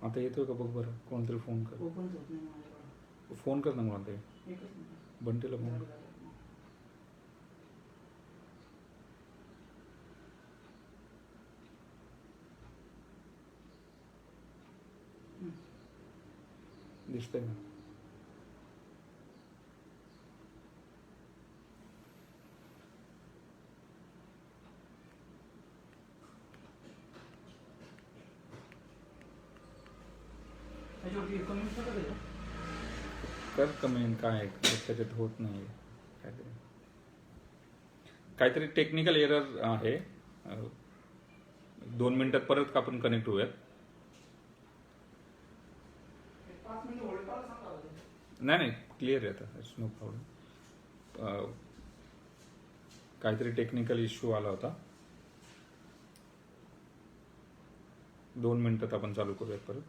आता येतोय का बघ बरं. कोणतरी फोन कर. ओपनच होत नाही माझ्याकडे. फोन कर ना मला ते एकच मिनिट. बंटीला फोन कर. दिसतंय ना. त्याच्यावरती कमी शकत आहे का? कर कमेंट. काय त्याच्यात होत नाही काहीतरी काहीतरी टेक्निकल एरर आहे. 2 मिनिटात परत आपण कनेक्ट होऊयात. 5 मिनिट होल्ड करायला सांगा होते. नाही क्लिअर आहे आता. It's no problem. काहीतरी टेक्निकल इश्यू आला होता. 2 मिनिटात आपण चालू करूयात परत.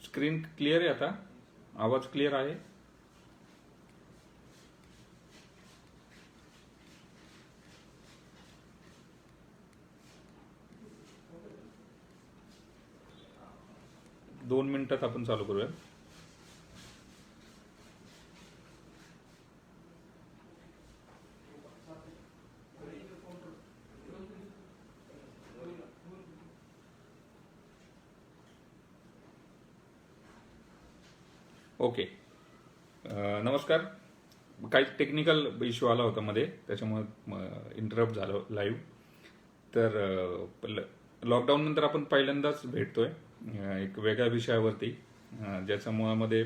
स्क्रीन क्लिअर आहे आता. आवाज क्लिअर आहे. दोन मिनिटात आपण चालू करूया. ओके. नमस्कार. काही टेक्निकल इश्यू आला होता मध्ये, त्याच्यामुळे इंटरप्ट झालं लाईव्ह. तर लॉकडाऊन नंतर आपण पहिल्यांदाच भेटतोय एक वेगळ्या विषयावरती, ज्याच्यामुळे मध्ये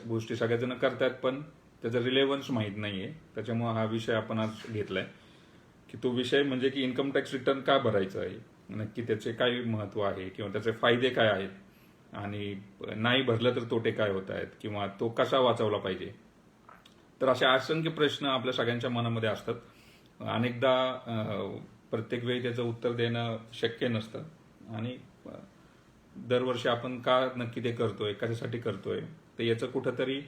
गोष्टी सगळेजण करतात पण त्याचा रिलेव्हन्स माहीत नाहीये. त्याच्यामुळे हा विषय आपण आज घेतलाय की तो विषय म्हणजे की इन्कम टॅक्स रिटर्न का भरायचं आहे, नक्की त्याचे काय महत्व आहे किंवा त्याचे फायदे काय आहेत, आणि नाही भरलं तर तोटे काय होत आहेत, किंवा तो कसा वाचवला पाहिजे. तर असे असंख्य प्रश्न आपल्या सगळ्यांच्या मनामध्ये असतात. अनेकदा प्रत्येक वेळी त्याचं उत्तर देणं शक्य नसतं, आणि दरवर्षी आपण का नक्की ते करतोय, कशासाठी करतोय, तर याचं कुठंतरी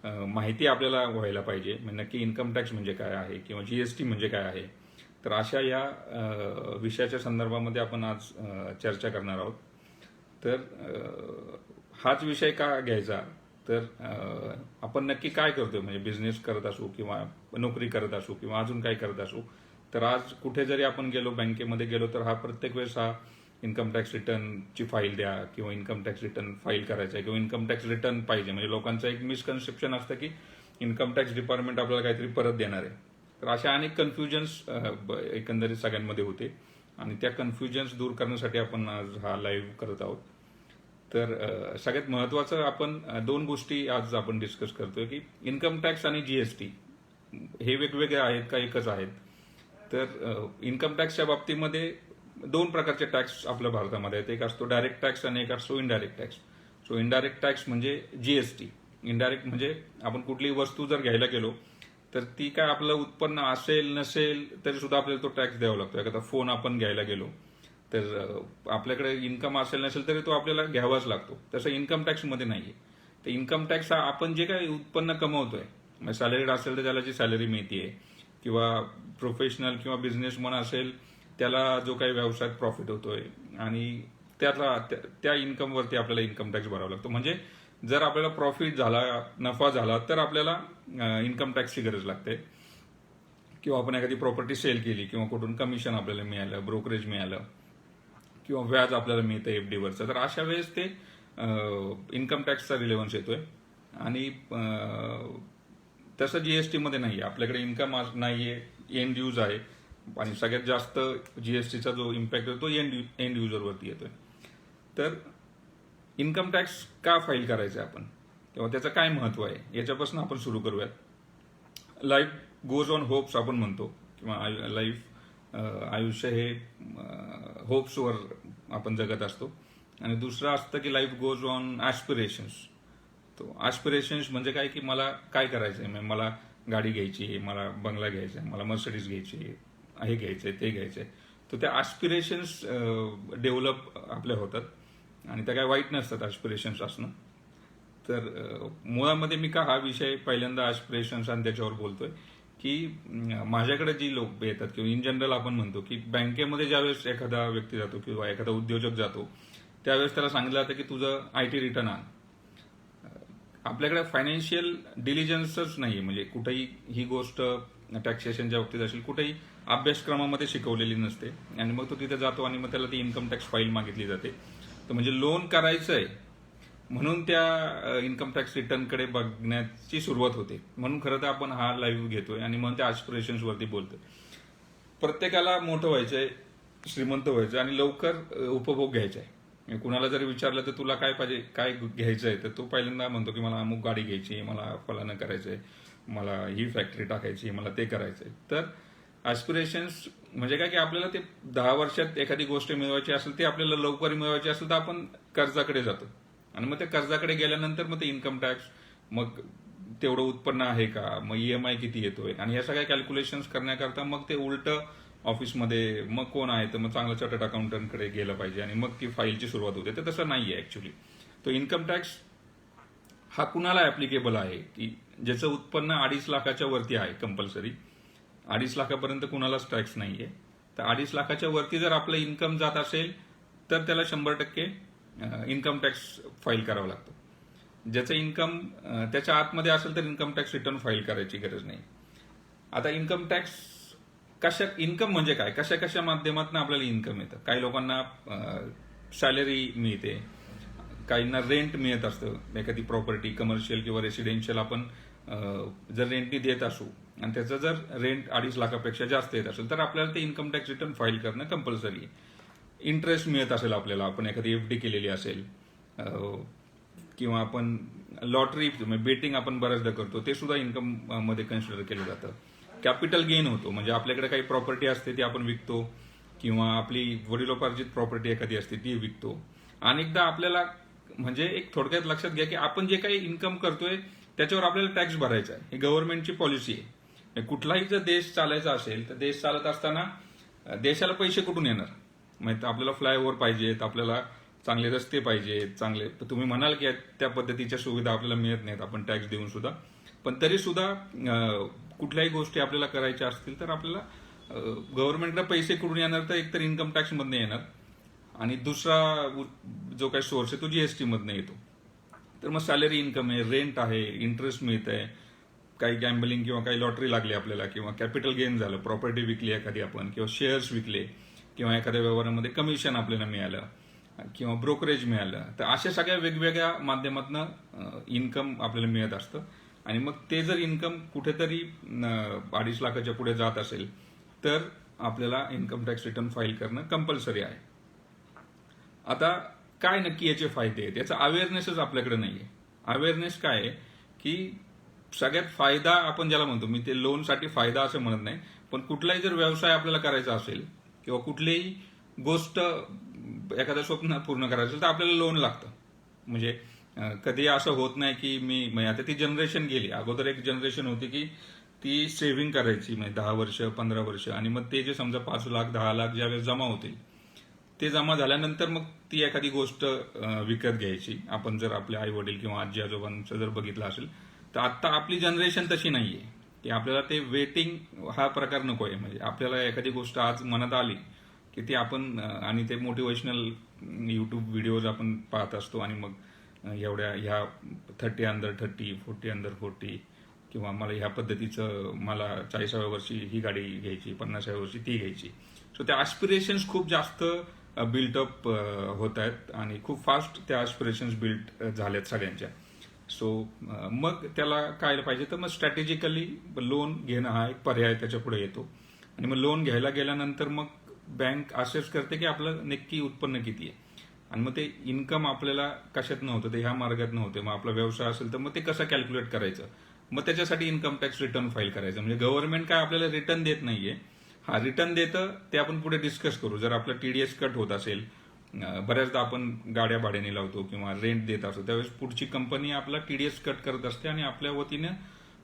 माहिती आपल्याला व्हायला पाहिजे. म्हणजे नक्की इन्कम टॅक्स म्हणजे काय आहे किंवा जीएसटी म्हणजे काय आहे. तर अशा या विषयाच्या संदर्भामध्ये आपण आज चर्चा करणार आहोत. तर हाच विषय का घ्यायचा, तर आपण नक्की काय करतोय, म्हणजे बिझनेस करत असू किंवा नोकरी करत असू किंवा अजून काय करत असू, तर आज कुठे जरी आपण गेलो, बँकेमध्ये गेलो, तर हा प्रत्येक वेळेस हा इन्कम टॅक्स रिटर्नची फाईल द्या किंवा इन्कम टॅक्स रिटर्न फाईल करायचं आहे किंवा इन्कम टॅक्स रिटर्न पाहिजे. म्हणजे लोकांचं एक मिसकन्सेप्शन असतं की इन्कम टॅक्स डिपार्टमेंट आपल्याला काहीतरी परत देणार आहे. तर अशा अनेक कन्फ्युजन्स एकंदरीत सगळ्यांमध्ये होते, आणि त्या कन्फ्युजन्स दूर करण्यासाठी आपण आज हा लाईव्ह करत आहोत. तर सगळ्यात महत्वाचं आपण दोन गोष्टी आज आपण डिस्कस करतोय की इन्कम टॅक्स आणि जीएसटी हे वेगवेगळे आहेत का एकच आहेत. तर इन्कम टॅक्सच्या बाबतीमध्ये दोन प्रकारचे टॅक्स आपल्या भारतामध्ये आहेत. एक असतो डायरेक्ट टॅक्स आणि एक असतो indirect tax. So indirect tax म्हणजे जीएसटी. इनडायरेक्ट म्हणजे आपण कुठली वस्तू जर घ्यायला गेलो तर ती काय आपलं उत्पन्न असेल नसेल तरी सुद्धा आपल्याला तो टॅक्स द्यावा लागतो. एखादा फोन आपण घ्यायला गेलो तर आपल्याकडे इन्कम असेल नसेल तरी तो आपल्याला घ्यावाच लागतो. तसं इन्कम टॅक्समध्ये नाहीये. तर इन्कम टॅक्स हा आपण जे काही उत्पन्न कमवतोय, सॅलरीड असेल तर त्याला जी सॅलरी मिळतीये, किंवा प्रोफेशनल किंवा बिझनेसमन असेल त्याला जो काही व्यवसायात प्रॉफिट होतोय, आणि त्याला त्या इन्कमवरती आपल्याला इन्कम टॅक्स भरावा लागतो. म्हणजे जर आपल्याला प्रॉफिट झाला, नफा झाला, तर आपल्याला इन्कम टॅक्सची गरज लागते. किंवा आपण एखादी प्रॉपर्टी सेल केली किंवा कुठून कमिशन आपल्याला मिळालं, ब्रोकरेज मिळालं, किंवा व्याज आपल्याला मिळतं एफडीवरचं, तर अशा वेळेस ते इन्कम टॅक्सचा रिलेव्हन्स येतोय. आणि तसं जीएसटीमध्ये नाहीये. आपल्याकडे इन्कम नाहीये, एंड यूज आहे, आणि सगळ्यात जास्त जीएसटीचा जो इम्पॅक्ट आहे तो एंड युजरवरती येतोय. तर इन्कम टॅक्स का फाईल करायचं आपण, किंवा त्याचं काय महत्व आहे, याच्यापासून आपण सुरू करूयात. लाईफ गोज ऑन होप्स आपण म्हणतो, किंवा लाईफ आयुष्य हे होप्सवर आपण जगत असतो. आणि दुसरं असतं की लाईफ गोज ऑन ॲस्पिरेशन्स. तो ॲस्पिरेशन्स म्हणजे काय, की मला काय करायचंय, म्हणजे मला गाडी घ्यायची, मला बंगला घ्यायचा, मला मर्सिडीज घ्यायची, हे घ्यायचंय, ते घ्यायचंय. तर त्या ॲस्पिरेशन्स डेव्हलप आपल्या होतात. आणि त्या काय वाईट नसतात ॲस्पिरेशन्स असणं. तर मुळामध्ये मी का हा विषय पहिल्यांदा ॲस्पिरेशन्स आणि त्याच्यावर बोलतोय की माझ्याकडे जी लोक येतात किंवा इन जनरल आपण म्हणतो की बँकेमध्ये ज्यावेळेस एखादा व्यक्ती जातो किंवा एखादा उद्योजक जातो त्यावेळेस त्याला सांगितलं जातं की तुझं IT रिटर्न आण. आपल्याकडे फायनान्शियल डिलिजन्सच नाही म्हणजे कुठेही ही गोष्ट टॅक्सेशनच्या बाबतीत असेल कुठेही अभ्यासक्रमामध्ये शिकवलेली नसते आणि मग तो तिथे जातो आणि मग त्याला ती इन्कम टॅक्स फाईल मागितली जाते. तर म्हणजे लोन करायचं आहे म्हणून त्या इन्कम टॅक्स रिटर्नकडे बघण्याची सुरुवात होते. म्हणून खरं तर आपण हा लाईव्ह घेतोय आणि म्हणून त्या ॲस्पिरेशन्स वरती बोलतोय. प्रत्येकाला मोठं व्हायचंय, श्रीमंत व्हायचं आणि लवकर उपभोग घ्यायचा आहे. कुणाला जरी विचारलं तर तुला काय पाहिजे, काय घ्यायचंय, तर तो पहिल्यांदा म्हणतो की मला अमुक गाडी घ्यायची, मला फलानं करायचंय, मला ही फॅक्टरी टाकायची, मला ते करायचंय. तर ॲस्पिरेशन्स म्हणजे काय की आपल्याला ते 10 वर्षात एखादी गोष्ट मिळवायची असेल ती आपल्याला लवकर मिळवायची असेल तर आपण कर्जाकडे जातो आणि मग त्या कर्जाकडे गेल्यानंतर मग ते इन्कम टॅक्स, मग तेवढं उत्पन्न आहे का, मग EMI किती येतोय आणि या सगळ्या कॅल्क्युलेशन्स करण्याकरता मग ते उलट ऑफिसमध्ये मग कोण आहे तर मग चांगलं चार्टर्ड अकाउंटंटकडे गेलं पाहिजे आणि मग ती फाईलची सुरुवात होते. तर तसं नाहीये ऍक्च्युली. तो इन्कम टॅक्स हा कुणाला ऍप्लिकेबल आहे की ज्याचं उत्पन्न 2.5 लाखाच्या वरती आहे कंपल्सरी. 2.5 लाखापर्यंत कुणालाच टॅक्स नाहीये. तर 2.5 लाखाच्या वरती जर आपलं इन्कम जात असेल तर त्याला 100% इन्कम टॅक्स फाईल करावा लागतो. ज्याचं इन्कम त्याच्या आतमध्ये असेल तर इन्कम टॅक्स रिटर्न फाईल करायची गरज नाही. आता इन्कम टॅक्स इन्कम म्हणजे काय, कशा कशा माध्यमातून आपल्याला इन्कम येतं. काही लोकांना सॅलरी मिळते, काहींना रेंट मिळत असतं. एखादी प्रॉपर्टी कमर्शियल किंवा रेसिडेन्शियल आपण जर रेंटनी देत असू आणि त्याचं जर रेंट 2.5 लाखापेक्षा जास्त येत असेल तर आपल्याला ते इन्कम टॅक्स रिटर्न फाईल करणं कंपल्सरी आहे. इंटरेस्ट मिळत असेल आपल्याला, आपण एखादी FD केलेली असेल किंवा आपण लॉटरी बेटिंग आपण बऱ्याचदा करतो ते सुद्धा इन्कम मध्ये कन्सिडर केलं जातं. कॅपिटल गेन होतो म्हणजे आपल्याकडे काही प्रॉपर्टी असते ती आपण विकतो किंवा आपली वडिलोपार्जित प्रॉपर्टी एखादी असते ती विकतो. अनेकदा आपल्याला म्हणजे एक थोडक्यात लक्षात घ्या की आपण जे काही इन्कम करतोय त्याच्यावर आपल्याला टॅक्स भरायचा आहे. ही गव्हर्नमेंटची पॉलिसी आहे. कुठलाही जर देश चालायचा असेल तर देश चालत असताना देशाला पैसे कुठून येणार. म्हणजे आपल्याला फ्लायओव्हर पाहिजेत, आपल्याला चांगले रस्ते पाहिजेत, चांगले, तुम्ही म्हणाल की त्या पद्धतीच्या सुविधा आपल्याला मिळत नाहीत आपण टॅक्स देऊन सुद्धा. पण तरी सुद्धा कुठल्याही गोष्टी आपल्याला करायच्या असतील तर आपल्याला गव्हर्नमेंटला पैसे कुठून येणार तर एकतर इन्कम टॅक्स मधनं येणार आणि दुसरा जो काही सोर्स आहे तो GST मधनं येतो. तर मग सॅलरी इन्कम आहे, रेंट आहे, इंटरेस्ट मिळत आहे, काही गॅम्बलिंग किंवा काही लॉटरी लागली आपल्याला किंवा कॅपिटल गेन झालं, प्रॉपर्टी विकली एखादी आपण किंवा शेअर्स विकले किंवा एखाद्या व्यवहारामध्ये कमिशन आपल्याला मिळालं किंवा ब्रोकरेज मिळालं. तर अशा सगळ्या वेगवेगळ्या माध्यमातून इन्कम आपल्याला मिळत असतं आणि मग ते जर इन्कम कुठेतरी 2.5 लाखाच्या पुढे जात असेल तर आपल्याला इन्कम टॅक्स रिटर्न फाईल करणं कंपल्सरी आहे. आता काय नक्की याचे फायदे आहेत, याचा अवेअरनेसच आपल्याकडे नाहीये. अवेअरनेस काय आहे की सगळ्यात फायदा आपण ज्याला म्हणतो, मी ते लोनसाठी फायदा असं म्हणत नाही, पण कुठलाही जर व्यवसाय आपल्याला करायचा असेल किंवा कुठलीही गोष्ट एखादं स्वप्न पूर्ण करायचं असेल तर आपल्याला लोन लागतं. म्हणजे कधी असं होत नाही की मी आता ती जनरेशन गेली. अगोदर एक जनरेशन होती की ती सेव्हिंग करायची म्हणजे 10 वर्ष 15 वर्ष आणि मग ते जे समजा 5 लाख 10 लाख ज्यावेळेस जमा होतील ते जमा झाल्यानंतर मग ती एखादी गोष्ट विकत घ्यायची. आपण जर आपल्या आई वडील किंवा आजी आजोबांचं जर बघितलं असेल तर आता आपली जनरेशन तशी नाहीये की आपल्याला ते वेटिंग हा प्रकार नको आहे. म्हणजे आपल्याला एखादी गोष्ट आज मनात आली की ती आपण आणि ते मोटिवेशनल YouTube व्हिडिओज आपण पाहत असतो आणि मग एवढ्या ह्या 30 अंडर 30 40 अंडर 40 किंवा मला ह्या पद्धतीचं मला 40व्या वर्षी ही गाडी घ्यायची, 50व्या वर्षी ती घ्यायची. सो त्या ॲस्पिरेशन्स खूप जास्त बिल्टअप होत आहेत आणि खूप फास्ट त्या ॲस्पिरेशन्स बिल्ट झाल्यात सगळ्यांच्या. सो मग त्याला काय पाहिजे तर मग स्ट्रॅटेजिकली लोन घेणं हा एक पर्याय त्याच्या पुढे येतो आणि मग लोन घ्यायला गेल्यानंतर मग बँक असेस करते की आपलं नक्की उत्पन्न किती आहे आणि मग ते इन्कम आपल्याला कशात नव्हतं ते ह्या मार्गात नव्हते. मग आपला व्यवसाय असेल तर मग ते कसं कॅल्क्युलेट करायचं, मग त्याच्यासाठी इन्कम टॅक्स रिटर्न फाईल करायचं. म्हणजे गव्हर्नमेंट काय आपल्याला रिटर्न देत नाहीये, हा रिटर्न देतं ते आपण पुढे डिस्कस करू. जर आपलं TDS कट होत असेल, बऱ्याचदा आपण गाड्या भाड्याने लावतो किंवा रेंट देत असतो त्यावेळेस पुढची कंपनी आपला TDS कट करत असते आणि आपल्या वतीने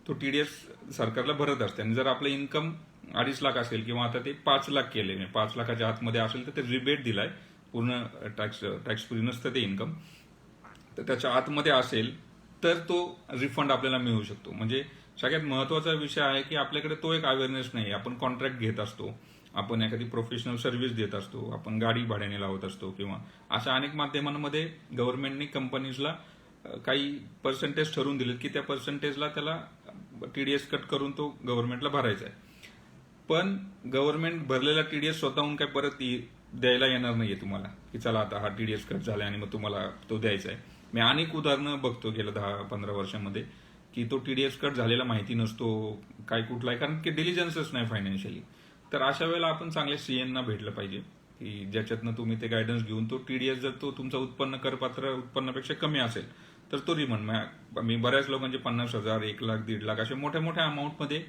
तो TDS सरकारला भरत असते. आणि जर आपलं इन्कम 2.5 लाख असेल किंवा आता ते 5 लाख केले, 5 लाखाच्या आतमध्ये असेल तर ते रिबेट दिलाय पूर्ण टॅक्स फ्री नसतं ते इन्कम, तर त्याच्या आतमध्ये असेल तर तो रिफंड आपल्याला मिळू शकतो. म्हणजे सगळ्यात महत्वाचा विषय आहे की आपल्याकडे तो एक अवेअरनेस नाही. आपण कॉन्ट्रॅक्ट घेत असतो, आपण एखादी प्रोफेशनल सर्व्हिस देत असतो, आपण गाडी भाड्याने लावत असतो, किंवा अशा अनेक माध्यमांमध्ये गव्हर्नमेंटने कंपनीजला काही पर्सेंटेज ठरवून दिलेत की त्या पर्सेंटेजला त्याला टीडीएस कट करून तो गव्हर्नमेंटला भरायचा आहे. पण गव्हर्नमेंट भरलेला टीडीएस स्वतःहून काय परत द्यायला येणार नाहीये तुम्हाला की चला आता हा टीडीएस कट झालाय आणि मग तुम्हाला तो द्यायचा आहे. मी अनेक उदाहरणं बघतो गेल्या 10-15 वर्षांमध्ये की तो टीडीएस कट झालेला माहिती नसतो, काय कुठला आहे, कारण की डिलिजन्सच नाही फायनान्शियली. तर अशा वेळेला आपण चांगल्या सीएनना भेटलं पाहिजे की ज्याच्यातनं तुम्ही ते गायडन्स घेऊन तो टीडीएस जर तो तुमचा उत्पन्न करपात्र उत्पन्नापेक्षा कमी असेल तर तो रिफंड. मी बऱ्याच लोकांचे 50,000, 1,00,000, 1,50,000 अशा मोठ्या मोठ्या अमाऊंटमध्ये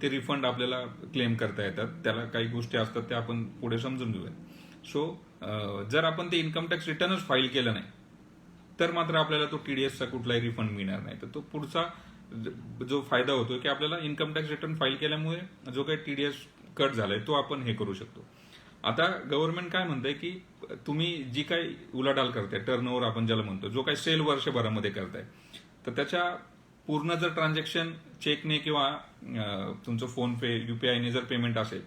ते रिफंड आपल्याला क्लेम करता येतात. त्याला काही गोष्टी असतात त्या आपण पुढे समजून घेऊया. सो जर आपण ते इन्कम टॅक्स रिटर्नच फाईल केलं नाही तर मात्र आपल्याला तो टीडीएसचा कुठलाही रिफंड मिळणार नाही. तर तो पुढचा जो फायदा होतो की आपल्याला इन्कम टॅक्स रिटर्न फाईल केल्यामुळे जो काही टीडीएस कट झालाय तो आपण हे करू शकतो. आता गव्हर्नमेंट काय म्हणतंय की तुम्ही जी काही उलाढाल करताय, टर्नओव्हर आपण ज्याला म्हणतो, जो काही सेल वर्षभरामध्ये करताय, तर त्याच्या पूर्ण जर ट्रान्झॅक्शन चेकने किंवा तुमचं फोन पे, युपीआयने जर पेमेंट असेल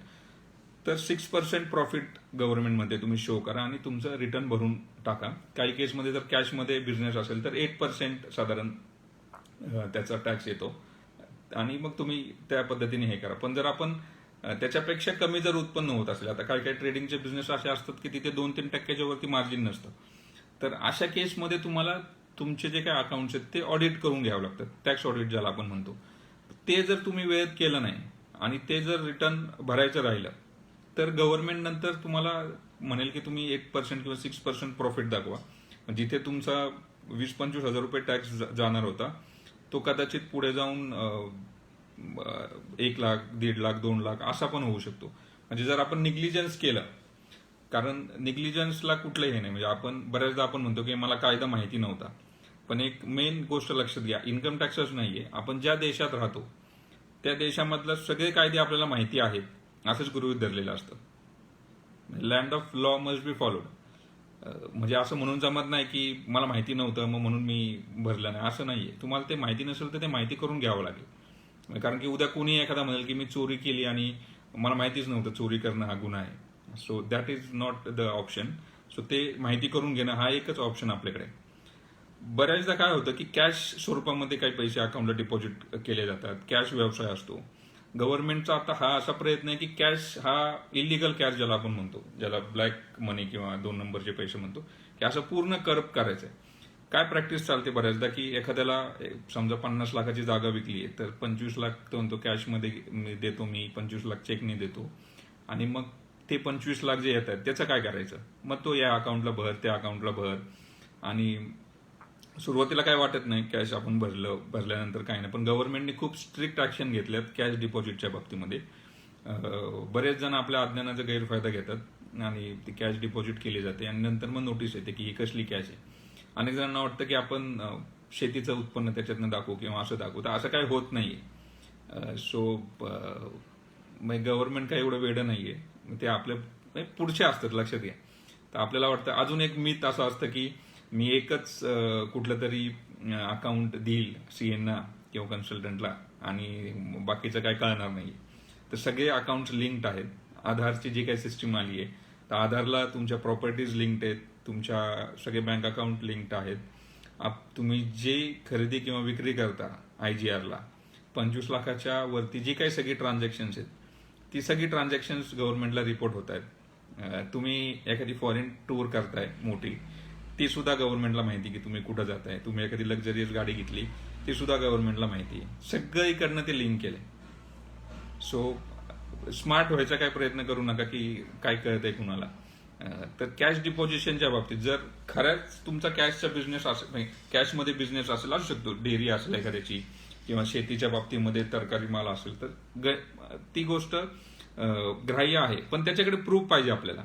तर 6% प्रॉफिट गव्हर्नमेंटमध्ये तुम्ही शो करा आणि तुमचं रिटर्न भरून टाका. काही केसमध्ये जर कॅशमध्ये बिझनेस असेल तर 8% साधारण त्याचा टॅक्स येतो आणि मग तुम्ही त्या पद्धतीने हे करा. पण जर आपण त्याच्यापेक्षा कमी जर उत्पन्न होत असेल, आता काही काही ट्रेडिंगचे बिझनेस असे असतात की तिथे 2-3% वरती मार्जिन नसतं, तर अशा केसमध्ये तुम्हाला तुमचे जे काही अकाउंट्स आहेत ते ऑडिट करून घ्यावं लागतं, टॅक्स ऑडिट ज्याला आपण म्हणतो. ते जर तुम्ही वेळेत केलं नाही आणि ते जर रिटर्न भरायचं राहिलं तर गव्हर्नमेंट नंतर तुम्हाला म्हणेल की तुम्ही 8% किंवा 6% प्रॉफिट दाखवा. जिथे तुमचा 20-25 हजार रुपये टॅक्स जाणार होता तो कदाचित पुढे जाऊन 1 लाख, 1.5 लाख, 2 लाख असा पण होऊ शकतो. म्हणजे जर आपण निग्लिजन्स केलं, कारण निग्लिजन्सला कुठलंही हे नाही. म्हणजे आपण बऱ्याचदा आपण म्हणतो की मला कायदा माहिती नव्हता, पण एक मेन गोष्ट लक्षात घ्या, इन्कम टॅक्सच नाहीये, आपण ज्या देशात राहतो त्या देशामधले सगळे कायदे आपल्याला माहिती आहेत असंच गृहीत धरलेलं असतं. Land of law must be followed. म्हणजे असं म्हणून जमत नाही की मला माहिती नव्हतं मग म्हणून मी भरलं नाही, असं नाहीये. तुम्हाला ते माहिती नसेल तर ते माहिती करून घ्यावं लागेल. कारण की उद्या कोणी एखादा म्हणेल की मी चोरी केली आणि मला माहितीच नव्हतं चोरी करणं हा गुन्हा आहे. So that is not the option. So ते माहिती करून घेणं हा एकच ऑप्शन आपल्याकडे. बऱ्याचदा काय होतं की कॅश स्वरूपामध्ये काही पैसे अकाउंटला डिपॉझिट केले जातात, कॅश व्यवसाय असतो. गव्हर्नमेंटचा आता हा असा प्रयत्न आहे की कॅश हा इलिगल कॅश ज्याला आपण म्हणतो, ज्याला ब्लॅक मनी किंवा 2 नंबरचे पैसे म्हणतो, की असं पूर्ण करप करायचंय. काय प्रॅक्टिस चालते बऱ्याचदा की एखाद्याला समजा 50 लाखाची जागा विकली आहे तर 25 लाख तो म्हणतो कॅशमध्ये देतो मी, 25 लाख चेकने देतो आणि मग ते 25 लाख जे येत आहेत त्याचं काय करायचं, मग तो या अकाउंटला भर, त्या अकाउंटला भर. आणि सुरुवातीला काय वाटत नाही कॅश आपण भरल्यानंतर काय नाही, पण गव्हर्नमेंटने खूप स्ट्रिक्ट ऍक्शन घेतल्यात कॅश डिपॉझिटच्या बाबतीमध्ये. बरेच जण आपल्या अज्ञानाचा गैरफायदा घेतात आणि ती कॅश डिपॉझिट केली जाते आणि नंतर मग नोटीस येते की ही कसली कॅश आहे. अनेक जणांना वाटतं की आपण शेतीचं उत्पन्न त्याच्यातनं दाखवू किंवा असं दाखवू, तर असं काही होत नाहीये. सो गव्हर्नमेंट काही एवढं वेडं नाहीये, ते आपल्या पुढचे असतात, लक्षात घ्या. तर आपल्याला वाटतं अजून एक मिथ असं असतं की मी एकच कुठलं तरी अकाउंट देईल सीएनना किंवा कन्सल्टंटला आणि बाकीचं काय कळणार नाही. तर सगळे अकाउंट्स लिंक्ड आहेत. आधारची जी काही सिस्टीम आली आहे तर आधारला तुमच्या प्रॉपर्टीज लिंक्ड आहेत, तुमच्या सगळे बँक अकाउंट लिंक्ड आहेत. तुम्ही जे खरेदी किंवा विक्री करता आयजीआरला 25 लाखाच्या वरती जी काही सगळी ट्रान्झॅक्शन्स आहेत ती सगळी ट्रान्झॅक्शन्स गव्हर्नमेंटला रिपोर्ट होत आहेत. तुम्ही एखादी फॉरेन टूर करताय मोठी, ती सुद्धा गव्हर्नमेंटला माहिती की तुम्ही कुठं जाताय. तुम्ही एखादी लक्झरियस गाडी घेतली ती सुद्धा गव्हर्नमेंटला माहिती आहे. सगळीकडनं ते लिंक केलंय. सो स्मार्ट व्हायचा काय प्रयत्न करू नका की काय कळतंय कुणाला. तर कॅश डिपॉझिशनच्या बाबतीत जर खरंच तुमचा कॅशचा बिझनेस असेल, कॅशमध्ये बिझनेस असेल, असू शकतो डेअरी असेल एखाद्याची किंवा शेतीच्या बाबतीमध्ये तरकारी माल असेल, तर ती गोष्ट ग्राह्य आहे, पण त्याच्याकडे प्रूफ पाहिजे आपल्याला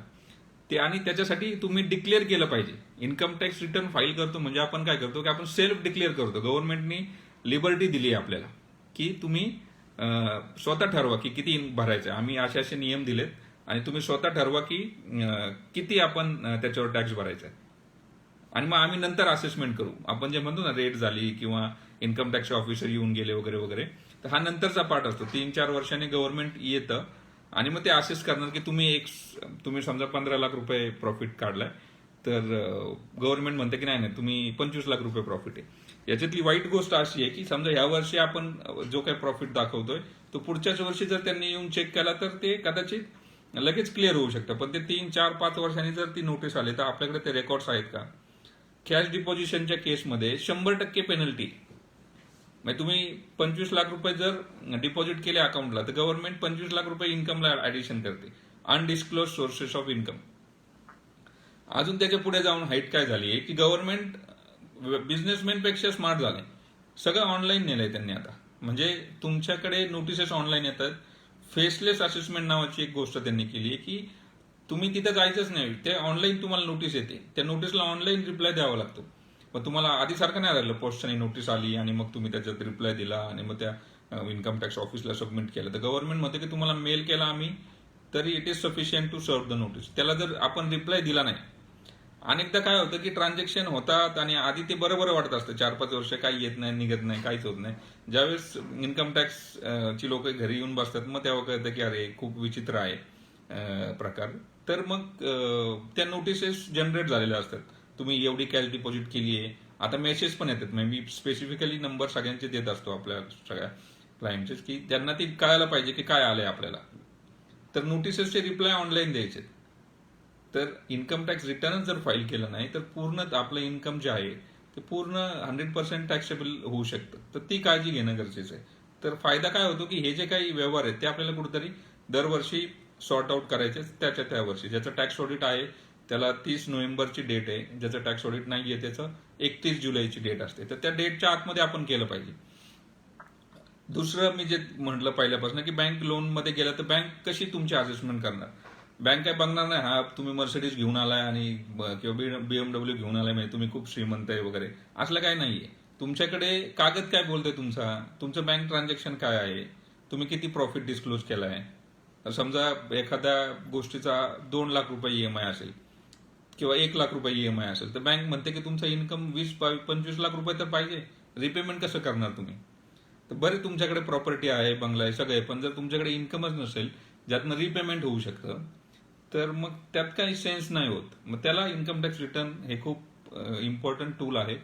ते. आणि त्याच्यासाठी तुम्ही डिक्लेअर केलं पाहिजे. इन्कम टॅक्स रिटर्न फाईल करतो म्हणजे आपण काय करतो की आपण सेल्फ डिक्लेअर करतो. गव्हर्नमेंटनी लिबर्टी दिली आहे आपल्याला की तुम्ही स्वतः ठरवा की किती भरायचं. आम्ही असे नियम दिलेत आणि तुम्ही स्वतः ठरवा की किती आपण त्याच्यावर टॅक्स भरायचा आहे. आणि मग आम्ही नंतर असेसमेंट करू. आपण जे म्हणतो ना रेट झाली किंवा इन्कम टॅक्स ऑफिसर येऊन गेले वगैरे वगैरे, तर हा नंतरचा पार्ट असतो. 3-4 वर्षांनी गव्हर्नमेंट येतं आणि मग ते असेस करणार की तुम्ही समजा 15 लाख रुपये प्रॉफिट काढलाय, तर गव्हर्नमेंट म्हणते की नाही तुम्ही 25 लाख रुपये प्रॉफिट आहे. याच्यातली वाईट गोष्ट अशी आहे की समजा ह्या वर्षी आपण जो काही प्रॉफिट दाखवतोय तो पुढच्याच वर्षी जर त्यांनी येऊन चेक केला तर ते कदाचित लगेच क्लिअर होऊ शकतं. पण ते 3-4-5 वर्षांनी जर ती नोटीस आली तर आपल्याकडे ते रेकॉर्ड्स आहेत का? कॅश डिपॉझिशनच्या केसमध्ये 100% पेनल्टी. म्हणजे तुम्ही 25 लाख रुपये जर डिपॉझिट केले अकाउंटला तर गव्हर्नमेंट 25 लाख रुपये इन्कमला ऍडिशन करते. Undisclosed sources of income. अजून त्याच्या पुढे जाऊन हाईट काय झाली आहे की गव्हर्नमेंट बिझनेसमॅन पेक्षा स्मार्ट झाले. सगळं ऑनलाईन नेलंय त्यांनी आता. म्हणजे तुमच्याकडे नोटिसेस ऑनलाईन येतात. फेसलेस असेसमेंट नावाची एक गोष्ट त्यांनी केली आहे की तुम्ही तिथे जायचंच नाही, ते ऑनलाईन तुम्हाला नोटीस येते. त्या नोटीसला ऑनलाईन रिप्लाय द्यावा लागतो. मग तुम्हाला आधीसारखं नाही राहिलं पोस्टने नोटीस आली आणि मग तुम्ही त्याच्यात रिप्लाय दिला आणि मग त्या इन्कम टॅक्स ऑफिसला सबमिट केलं. तर गव्हर्नमेंट म्हणते की तुम्हाला मेल केला आम्ही तरी it is sufficient to serve the notice. त्याला जर आपण रिप्लाय दिला नाही, अनेकदा काय होतं की ट्रान्झॅक्शन होतात आणि आधी ते बरं वाटत असतं. 4-5 वर्ष काही येत नाही, निघत नाही, काहीच होत नाही. ज्यावेळेस इन्कम टॅक्स ची लोक घरी येऊन बसतात मग तेव्हा कळतं की अरे खूप विचित्र आहे प्रकार. तर मग त्या नोटिसेस जनरेट झालेल्या असतात. तुम्ही एवढी कॅश डिपॉझिट केली आहे. आता मेसेज पण येतात. मी स्पेसिफिकली नंबर सगळ्यांचे देत असतो आपल्या सगळ्या क्लायंटचे की त्यांना ते कळायला पाहिजे की काय आलंय आपल्याला. तर नोटिसेसचे रिप्लाय ऑनलाईन द्यायचे. तर इन्कम टॅक्स रिटर्नच जर फाईल केलं नाही तर पूर्ण आपलं इन्कम जे आहे ते पूर्ण 100% टॅक्सेबल होऊ शकतं. तर ती काळजी घेणं गरजेचं आहे. तर फायदा काय होतो की हे जे काही व्यवहार आहेत ते आपल्याला कुठेतरी दरवर्षी सॉर्ट आउट करायचे. त्या वर्षी ज्याचं टॅक्स ऑडिट आहे त्याला 30 नोव्हेंबरची डेट आहे. ज्याचं टॅक्स ऑडिट नाहीये त्याचं 31 जुलैची डेट असते. तर त्या डेटच्या आतमध्ये आपण केलं पाहिजे. दुसरं मी जे म्हटलं पहिल्यापासून की बँक लोन मध्ये गेलं तर बँक कशी तुमची असेसमेंट करणार? बँक काय बघणार नाही हा तुम्ही मर्सिडीज घेऊन आलाय आणि किंवा BMW घेऊन आलाय म्हणजे तुम्ही खूप श्रीमंत आहे वगैरे, असलं काय नाहीये. तुमच्याकडे कागद काय बोलतोय तुमचं बँक ट्रान्झॅक्शन काय आहे, तुम्ही किती प्रॉफिट डिस्क्लोज केलाय. समजा एखाद्या गोष्टीचा 2 लाख रुपये ईएमआय असेल किंवा 1 लाख रुपये ईएमआय असेल तर बँक म्हणते की तुमचं इन्कम 20-25 लाख रुपये तर पाहिजे. रिपेमेंट कसं करणार तुम्ही? तर बरे तुमच्याकडे प्रॉपर्टी आहे, बंगला आहे, सगळं आहे, पण जर तुमच्याकडे इन्कमच नसेल ज्यातनं रिपेमेंट होऊ शकतं तर मग त्यात काही सेन्स नाही होत. मग त्याला इन्कम टॅक्स रिटर्न हे खूप इम्पॉर्टंट टूल आहे.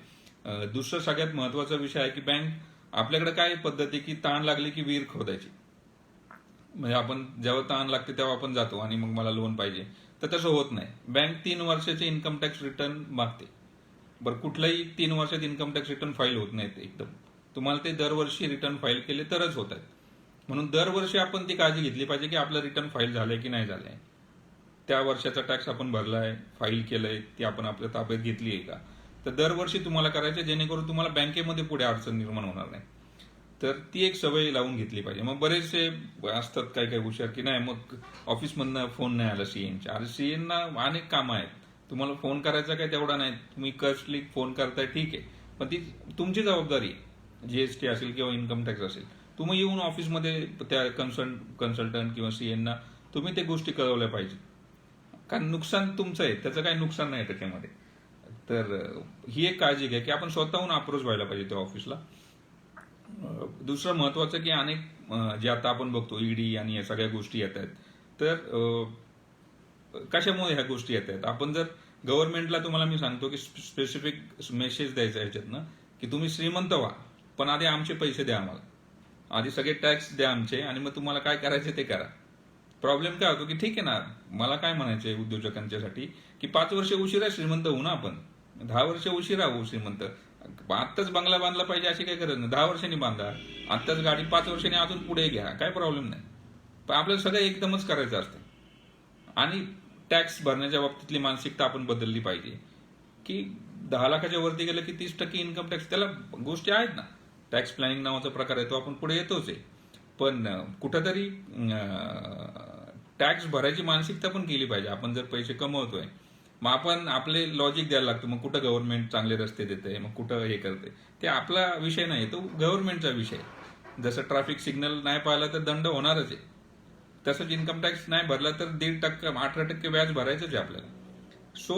दुसरं सगळ्यात महत्वाचा विषय आहे की बँक आपल्याकडे काय पद्धती की ताण लागली की विहीर खोदायची. म्हणजे आपण जेव्हा ताण लागते तेव्हा आपण जातो आणि मग मला लोन पाहिजे, तर तसं होत नाही. बँक 3 वर्षाचे इन्कम टॅक्स रिटर्न मागते. बरं कुठलाही 3 वर्षात इन्कम टॅक्स रिटर्न फाईल होत नाहीत एकदम. तुम्हाला ते दरवर्षी रिटर्न फाईल केले तरच होत आहेत. म्हणून दरवर्षी आपण ती काळजी घेतली पाहिजे की आपलं रिटर्न फाईल झालंय की नाही झालंय. त्या वर्षाचा टॅक्स आपण भरलाय, फाईल केलंय, ती आपण आपल्या ताब्यात घेतली आहे का. तर दरवर्षी तुम्हाला करायचं जेणेकरून तुम्हाला बँकेमध्ये पुढे अडचण निर्माण होणार नाही. तर ती एक सवय लावून घेतली पाहिजे. मग बरेचसे असतात काही हुशार की नाही मग ऑफिसमधनं फोन नाही आला सीएनच्या. अरे सीएनना अनेक कामं आहेत. तुम्हाला फोन करायचा काय तेवढा नाही. तुम्ही कस्टली फोन करताय ठीक आहे, पण ती तुमची जबाबदारी आहे. जीएसटी असेल किंवा इन्कम टॅक्स असेल, तुम्ही येऊन ऑफिसमध्ये त्या कन्सल्टंट किंवा सीएनना तुम्ही ते गोष्टी कळवल्या पाहिजे. कारण नुकसान तुमचं आहे, त्याचं काही नुकसान नाही त्याच्यामध्ये. तर ही एक काळजी घ्या की आपण स्वतःहून अप्रोच व्हायला पाहिजे त्या ऑफिसला. दुसरं महत्वाचं की अनेक जे आता आपण बघतो ईडी आणि या सगळ्या गोष्टी येत आहेत. तर कशामुळे ह्या गोष्टी येत आहेत? आपण जर गव्हर्नमेंटला तुम्हाला मी सांगतो की स्पेसिफिक मेसेज द्यायचा ह्याच्यातनं की तुम्ही श्रीमंत व्हा, पण आधी आमचे पैसे द्या आम्हाला. आधी सगळे टॅक्स द्या आमचे आणि मग तुम्हाला काय करायचे ते करा. प्रॉब्लेम काय होतो की ठीक आहे ना, मला काय म्हणायचंय उद्योजकांच्यासाठी की 5 वर्ष उशिरा श्रीमंत होऊ ना आपण. 10 वर्ष उशिरा होऊ श्रीमंत. आत्ताच बंगला बांधला पाहिजे अशी काही गरज नाही. 10 वर्षांनी बांधा. आत्ताच गाडी 5 वर्षांनी अजून पुढे घ्या, काय प्रॉब्लेम नाही. पण आपल्याला सगळं एकदमच करायचं असतं. आणि टॅक्स भरण्याच्या बाबतीतली मानसिकता आपण बदलली पाहिजे की 10 लाखाच्या वरती गेलं की 30% इन्कम टॅक्स. त्याला गोष्टी आहेत ना, टॅक्स प्लॅनिंग नावाचा प्रकार आहे तो आपण पुढे येतोच आहे. पण कुठंतरी टॅक्स भरायची मानसिकता पण केली पाहिजे. आपण जर पैसे कमवतोय मग आपण आपले लॉजिक द्यायला लागतो. मग कुठं गव्हर्नमेंट चांगले रस्ते देते, मग कुठं हे करते, ते आपला विषय नाही, तो गव्हर्नमेंटचा विषय. जसं ट्रॅफिक सिग्नल नाही पाहिला तर दंड होणारच आहे. तसंच इन्कम टॅक्स नाही भरला तर 1.5% 18% व्याज भरायचंच आहे आपल्याला. सो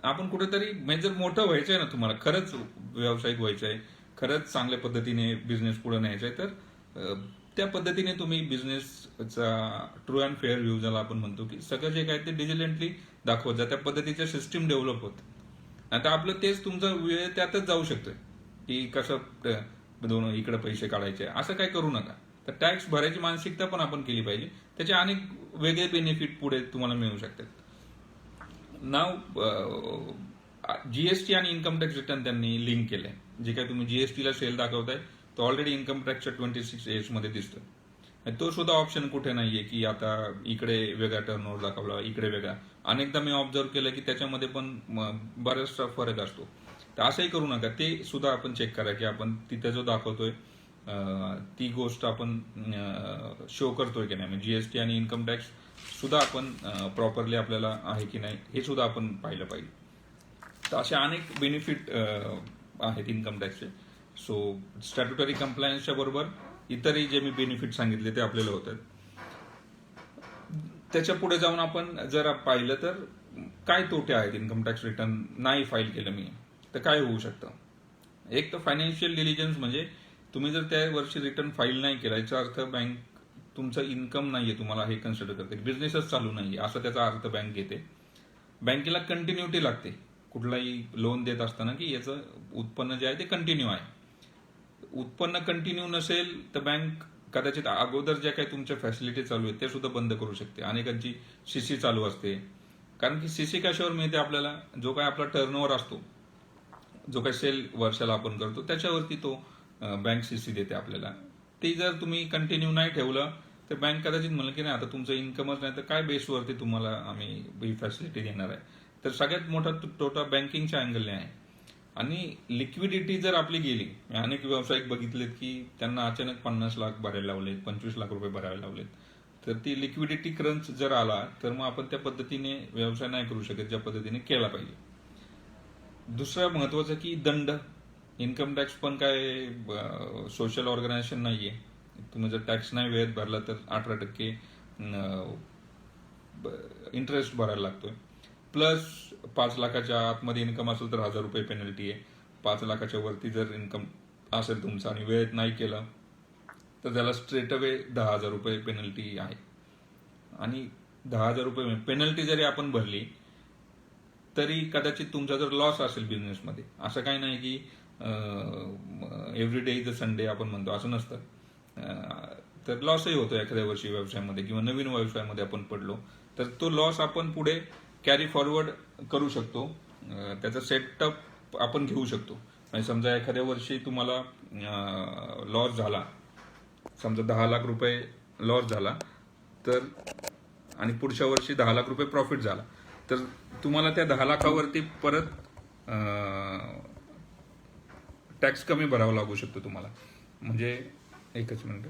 आपण कुठेतरी म्हणजे जर मोठं व्हायचंय ना तुम्हाला, खरंच व्यावसायिक व्हायचंय, खरंच चांगल्या पद्धतीने बिझनेस पुढे न्यायचाय, तर त्या पद्धतीने तुम्ही बिझनेसचा ट्रू अँड फेअर व्ह्यू ज्याला आपण म्हणतो की सगळं जे काय ते डिजिटली दाखवत जा, त्या पद्धतीच्या सिस्टीम डेव्हलप होत. आता आपलं तेच तुमचा वेळ त्यातच जाऊ शकतोय की कसं दोन इकडे पैसे काढायचे, असं काय करू नका. तर टॅक्स भरायची मानसिकता पण आपण केली पाहिजे. त्याचे अनेक वेगळे बेनिफिट पुढे तुम्हाला मिळू शकतात. नाव जीएसटी आणि इन्कम टॅक्स रिटर्न त्यांनी लिंक केलंय. जे काय तुम्ही जीएसटीला सेल दाखवताय तो ऑलरेडी इन्कम टॅक्सच्या 26A मध्ये दिसतोय. तो सुद्धा ऑप्शन कुठे नाहीये की आता इकडे वेगळा टर्नओव्हर दाखवला, इकडे वेगळा. अनेकदा मी ऑब्झर्व केलं की त्याच्यामध्ये पण बराचसा फरक असतो. तर असंही करू नका, ते सुद्धा आपण चेक करा की आपण तिथे जो दाखवतोय ती गोष्ट आपण शो करतोय की नाही. म्हणजे जीएसटी आणि इन्कम टॅक्स सुद्धा आपण प्रॉपरली आपल्याला आहे की नाही हे सुद्धा आपण पाहिलं पाहिजे. तर असे अनेक बेनिफिट आहेत इन्कम टॅक्सचे. सो स्टॅट्युटरी कंप्लायन्सच्या बरोबर इतरही जे मी बेनिफिट सांगितले ते आपल्याला होतात. त्याच्या पुढे जाऊन आपण जर पाहिलं तर काय तोटे आहेत इन्कम टॅक्स रिटर्न नाही फाईल केलं मी, तर काय होऊ शकतं. एक तर फायनान्शियल डिलिजन्स, म्हणजे तुम्ही जर त्या वर्षी रिटर्न फाईल नाही केला याचा अर्थ बँक तुमचं इन्कम नाहीये तुम्हाला हे कन्सिडर करते, बिझनेसच चालू नाहीये असा त्याचा अर्थ बँक घेते. बँकेला कंटिन्युटी लागते कुठलाही लोन देत असताना की याचं उत्पन्न जे आहे ते कंटिन्यू आहे. उत्पन्न कंटिन्यू नसेल तर बँक कदाचित अगोदर ज्या काही तुमच्या फॅसिलिटी चालू आहेत ते सुद्धा बंद करू शकते. अनेकांची सीसी चालू असते, कारण की सीसी कशावर मिळते आपल्याला, जो काय आपला टर्नओव्हर असतो, जो काही सेल वर्षाला आपण करतो त्याच्यावरती तो बँक सीसी देते आपल्याला. ते जर तुम्ही कंटिन्यू नाही ठेवलं तर बँक कदाचित म्हणलं की नाही आता तुमचं इन्कमच नाही तर काय बेसवरती तुम्हाला आम्ही ही फॅसिलिटी देणार आहे. तर सगळ्यात मोठा तोटा बँकिंगच्या अँगलने आहे. आणि लिक्विडिटी जर आपली गेली, अनेक व्यावसायिक बघितलेत की त्यांना अचानक 50 लाख भरायला लावलेत, 25 लाख रुपये भरायला लावलेत, तर ती लिक्विडिटी क्रंच जर आला तर मग आपण त्या पद्धतीने व्यवसाय नाही करू शकत ज्या पद्धतीने केला पाहिजे. दुसरं महत्वाचं की दंड. इन्कम टॅक्स पण काय सोशल ऑर्गनायझेशन नाहीये. तुम्ही जर टॅक्स नाही वेळेत भरला तर 18% इंटरेस्ट भरायला लागतोय. प्लस 5 लाखाच्या आतमध्ये इन्कम असेल तर 1000 रुपये पेनल्टी आहे. 5 लाखाच्या वरती जर इन्कम असेल तुमचं आणि वेळेत नाही केलं तर त्याला स्ट्रेट अवे 10,000 रुपये पेनल्टी आहे. आणि 10,000 रुपये पेनल्टी जरी आपण भरली तरी कदाचित तुमचा जर लॉस असेल बिझनेसमध्ये, असं काही नाही की every day is a Sunday आपण म्हणतो असं नसतं. तर लॉसही होतो एखाद्या वर्षी व्यवसायामध्ये किंवा नवीन व्यवसायामध्ये आपण पडलो तर तो लॉस आपण पुढे कॅरी फॉरवर्ड करू शकतो. त्याचा सेटअप आपण घेऊ शकतो. म्हणजे समजा एखाद्या वर्षी तुम्हाला लॉस झाला, समजा 10 लाख रुपये लॉस झाला तर आणि पुढच्या वर्षी 10 लाख रुपये प्रॉफिट झाला तर तुम्हाला त्या 10 लाखावरती परत टॅक्स कमी भरावा लागू शकतो तुम्हाला. म्हणजे एकच मिनिट.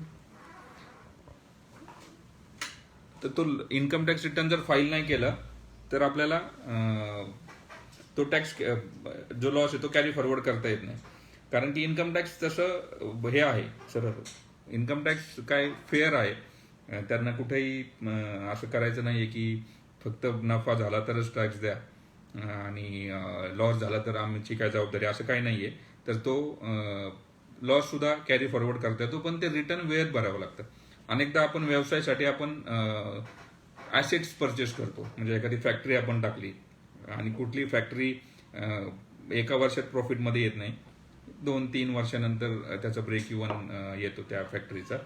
तर तो इन्कम टॅक्स रिटर्न जर फाईल नाही केला तर आपल्याला तो टॅक्स जो लॉस आहे तो कॅरी फॉरवर्ड करता येत नाही. कारण की इन्कम टॅक्स तसं हे आहे सरळ, इन्कम टॅक्स काय फेअर आहे. त्यांना कुठेही असं करायचं नाहीये की फक्त नफा झाला तरच टॅक्स द्या आणि लॉस झाला तर आमची काय जबाबदारी, असं काही नाहीये. तर तो लॉस सुद्धा कॅरी फॉरवर्ड करता येतो, पण ते रिटर्न वेळेत भरावं लागतं. अनेकदा आपण व्यवसायासाठी आपण ॲसेट्स परचेस करतो. म्हणजे एखादी फॅक्टरी आपण टाकली आणि कुठली फॅक्टरी एका वर्षात प्रॉफिटमध्ये येत नाही, 2-3 वर्षानंतर त्याचा ब्रेक इव्हन येतो त्या फॅक्टरीचा.